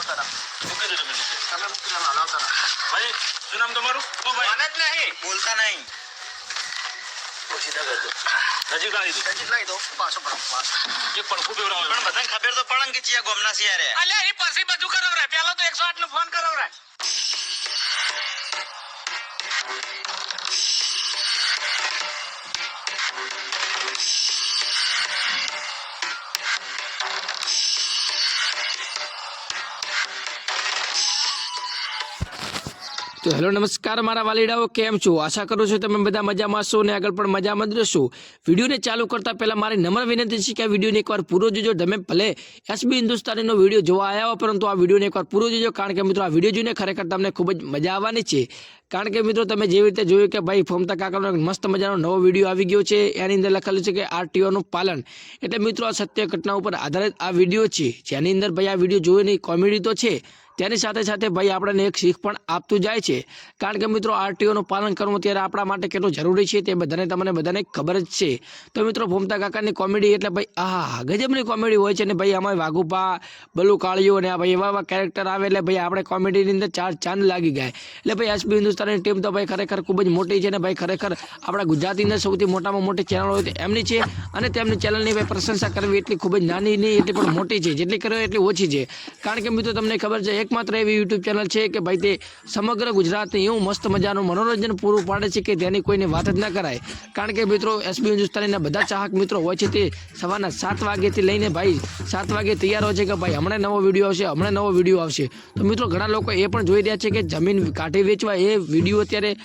હલાવતા હતા મૂકી દો તમે નીચે. તમે મૂકી દો હલાવતા હતા ભાઈ શું નામ તમારું? ઓ ભાઈ આને જ નહીં બોલતા નહીં સીધા કરજો. નજીક લાવી દો. નજીક લાવી દો પાછો પડો એક પણ ખૂબ એવડાવો. પણ બધાને ખબર તો પડે કે ચિયા ગોમના છે યાર અલ્યા એ પછી બધું કરાવરાય પહેલા તો 108 નો ફોન કરાવરાય तो हेलो नमस्कार मारा वालीडाओ केम छो आशा करूँ छो तमे बधा मजामां छो ने आगळ पण मजामां ज रहो। विडियो ने चालू करता पहला मारी नम्र विनंती छे के आ विडियो ने एकवार पूरो जोजो। तमे भले एसबी हिंदुस्तानी नो विडियो जोवा आया हो परंतु आ विडियो ने एकवार पूरो जोजो कारण के मित्रों आ विडियो जोईने खरेखर तमने खूब ज मजा आववानी छे। कारण के मित्रों तमे जेवी रीते जोयुं के भाई फॉमता काकानो मस्त मजानो नवो विडियो आवी गयो छे। एनी अंदर लखेलुं छे के आरटीओ नुं पालन एटले मित्रों आ सत्य घटना पर आधारित आ विडियो छे जेनी अंदर भाई आ विडियो जोईने कॉमेडी तो छे तेनी साथे साथे भाई आपणे एक सीख पण आपतुं जाय छे। कारण के मित्रों आरटीओ नुं पालन करवुं त्यारे आपणा माटे केटલું જરૂરી છે તે બધાને તમને બધાને ખબર જ છે। તો મિત્રો ફોમતા કાકાની કોમેડી એટલે ભાઈ આહા ગજબની કોમેડી હોય છે ને ભાઈ આમાં વાઘુપા બલુ કાળિયો ને આ ભાઈ એવા કેરેક્ટર આવે એટલે ભાઈ આપણે કોમેડીની અંદર ચાર ચાંદ લાગી ગયા। એટલે ભાઈ એસબી હિન્દુસ્તાની ટીમ તો ભાઈ ખરેખર ખૂબ જ મોટી છે ને ભાઈ ખરેખર આપણા ગુજરાતની અંદર સૌથી મોટામાં મોટી ચેનલ હોય તો એમની છે અને તેમની ચેનલની ભાઈ પ્રશંસા કરવી એટલી ખૂબ જ નાની નહીં એટલી પણ મોટી છે જેટલી કરવી એટલી ઓછી છે। કારણ કે મિત્રો તમને ખબર છે એકમાત્ર એવી યુટ્યુબ ચેનલ છે કે ભાઈ તે સમગ્ર ગુજરાતને એવું મસ્ત મજાનું મનોરંજન પૂરું પાડે છે કે તેની કોઈને વાત જ ના કરાય। કારણ કે મિત્રો એસબી હિન્દુસ્તાનીના બધા ચાહક મિત્રો હોય છે તે સવારના 7 વાગ્યાથી લઈને ભાઈ 7 વાગે તૈયાર હોય છે કે ભાઈ હમણાં નવો વિડીયો આવશે હમણાં નવો વિડીયો આવશે। તો મિત્રો ઘણા લોકો એ પણ જોઈ રહ્યા છે કે જમીન કાઢી વેચવા એ વિડીયો અત્યારે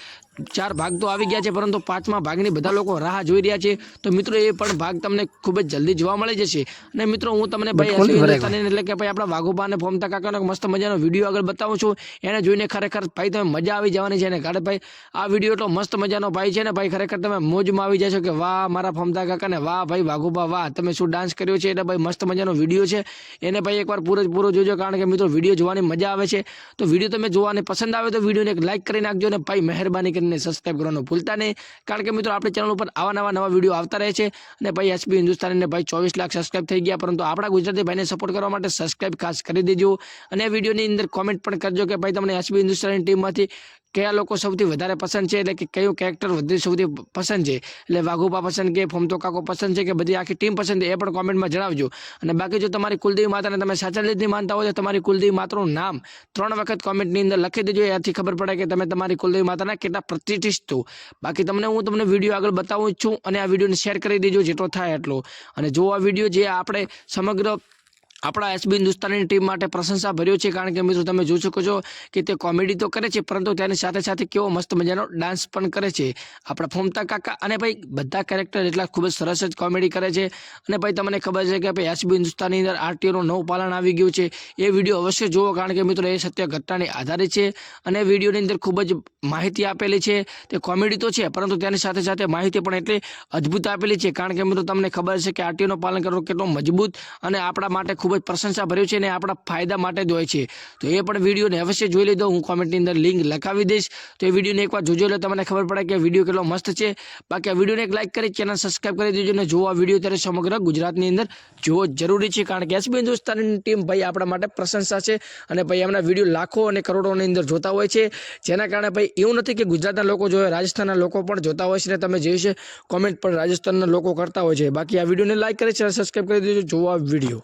4 ભાગ તો આવી ગયા છે પરંતુ 5મા ભાગની બધા લોકો રાહ જોઈ રહ્યા છે। તો મિત્રો એ પણ ભાગ તમને ખૂબ જ જલ્દી જોવા મળી જશે। અને મિત્રો હું તમને ભાઈ એસબી હિન્દુસ્તાની એટલે કે ભાઈ આપણા વાઘુબા અને ફોમતા કાકાનો મસ્ત મજાનો વિડીયો આગળ બતાવું છું એને જોઈને ખરેખર ભાઈ તમે મજા આવી જવાની છે। અને ગાડે ભાઈ આ વિડીયો એટલો મસ્ત મજાનો ભાઈ છે ને ભાઈ ખરેખર તમે મોજમાં આવી જશો કે વાહ મારા ફોમતા કાકા ને વાહ ભાઈ વાઘુબા વાહ તમે શું ડાન્સ કર્યો છે। એટલે ભાઈ મસ્ત મજાનો વિડીયો છે એને ભાઈ એકવાર પૂરો જોજો કારણ કે મિત્રો વિડીયો જોવાની મજા આવે છે। તો વિડીયો તમે જોવાને પસંદ આવે તો વિડીયોને એક લાઈક કરી નાખજો ને ભાઈ મહેરબાની કરીને સબસ્ક્રાઇબ કરવાનું ભૂલતા નહીં। કારણ કે મિત્રો આપણી ચેનલ ઉપર નવા વિડીયો આવતા રહે છે। અને ભાઈ એસબી હિન્દુસ્તાનીને ભાઈ 24 લાખ સબસ્ક્રાઇબ થઈ ગયા પરંતુ આપણા ગુજરાતી ભાઈને સપોર્ટ કરવા માટે સબસ્ક્રાઇબ ખાસ કરી દેજો। અને આ વિડીયોની અંદર કોમેન્ટ પણ કરજો કે ભાઈ તમને એસબી હિન્દુસ્તાની ટીમમાંથી કયા લોકો સૌથી વધારે પસંદ છે એટલે કે કયું કેરેક્ટર સૌથી પસંદ છે એટલે વાઘુપા પસંદ કે ફોમતો કાકો પસંદ છે કે બધી આખી ટીમ પસંદ છે એ પણ કોમેન્ટમાં જણાવજો। અને બાકી જો તમારી કુલદેવી માતાને તમે સાચા દિલથી માનતા હોય તો તમારી કુલદેવી માતાનું નામ 3 વખત કોમેન્ટની અંદર લખી દેજો એથી ખબર પડે કે તમે તમારી કુલદેવી માતાના કેટલા પ્રતિષ્ઠિત છો। બાકી હું તમને વિડીયો આગળ બતાવું છું અને આ વિડીયોને શેર કરી દેજો જેટલો થાય એટલો। અને જો આ વિડીયો જે આપણે સમગ્ર આપણા એસબી હિન્દુસ્તાની ટીમ માટે પ્રશંસા ભર્યો છે। કારણ કે મિત્રો તમે જોઈ શકો છો કે તે કોમેડી તો કરે છે પરંતુ તેની સાથે સાથે કેવો મસ્ત મજાનો ડાન્સ પણ કરે છે આપણા ફોમતા કાકા। અને ભાઈ બધા કેરેક્ટર એટલા ખૂબ જ સરસ જ કોમેડી કરે છે। અને ભાઈ તમને ખબર છે કે ભાઈ એસબી હિન્દુસ્તાની અંદર આરટીઓનું નવું પાલન આવી ગયું છે એ વિડીયો અવશ્ય જુઓ કારણ કે મિત્રો એ સત્ય ઘટનાની આધારિત છે। અને વિડીયોની અંદર ખૂબ જ માહિતી આપેલી છે તે કોમેડી તો છે પરંતુ તેની સાથે સાથે માહિતી પણ એટલી અદ્ભુત આપેલી છે। કારણ કે મિત્રો તમને ખબર છે કે આરટીઓનું પાલન કરવું કેટલું મજબૂત અને આપણા માટે ખૂબ જ પ્રશંસા ભર્યું છે અને આપણા ફાયદા માટે જ હોય છે। તો એ પણ વિડીયોને અવશ્ય જોઈ લેજો હું કોમેન્ટની અંદર લિંક લખાવી દઈશ। તો એ વિડીયોને એકવાર જોજો એટલે તમને ખબર પડે કે વિડીયો કેટલો મસ્ત છે। બાકી આ વિડીયોને એક લાઈક કરી ચેનલ સબસ્ક્રાઇબ કરી દેજો અને જો આ વિડીયો ત્યારે સમગ્ર ગુજરાતની અંદર જોવો જરૂરી છે કારણ કે એસબી હિન્દુસ્તાની ટીમ ભાઈ આપણા માટે પ્રશંસા છે। અને ભાઈ એમના વિડીયો લાખો અને કરોડોની અંદર જોતા હોય છે જેના કારણે ભાઈ એવું નથી કે ગુજરાતના લોકો જોવે રાજસ્થાનના લોકો પણ જોતા હોય છે ને તમે જોઈ છે કોમેન્ટ પણ રાજસ્થાનના લોકો કરતા હોય છે। બાકી આ વિડીયોને લાઈક કરી ચેનલ સબસ્ક્રાઇબ કરી દેજો જોવો આ વિડીયો।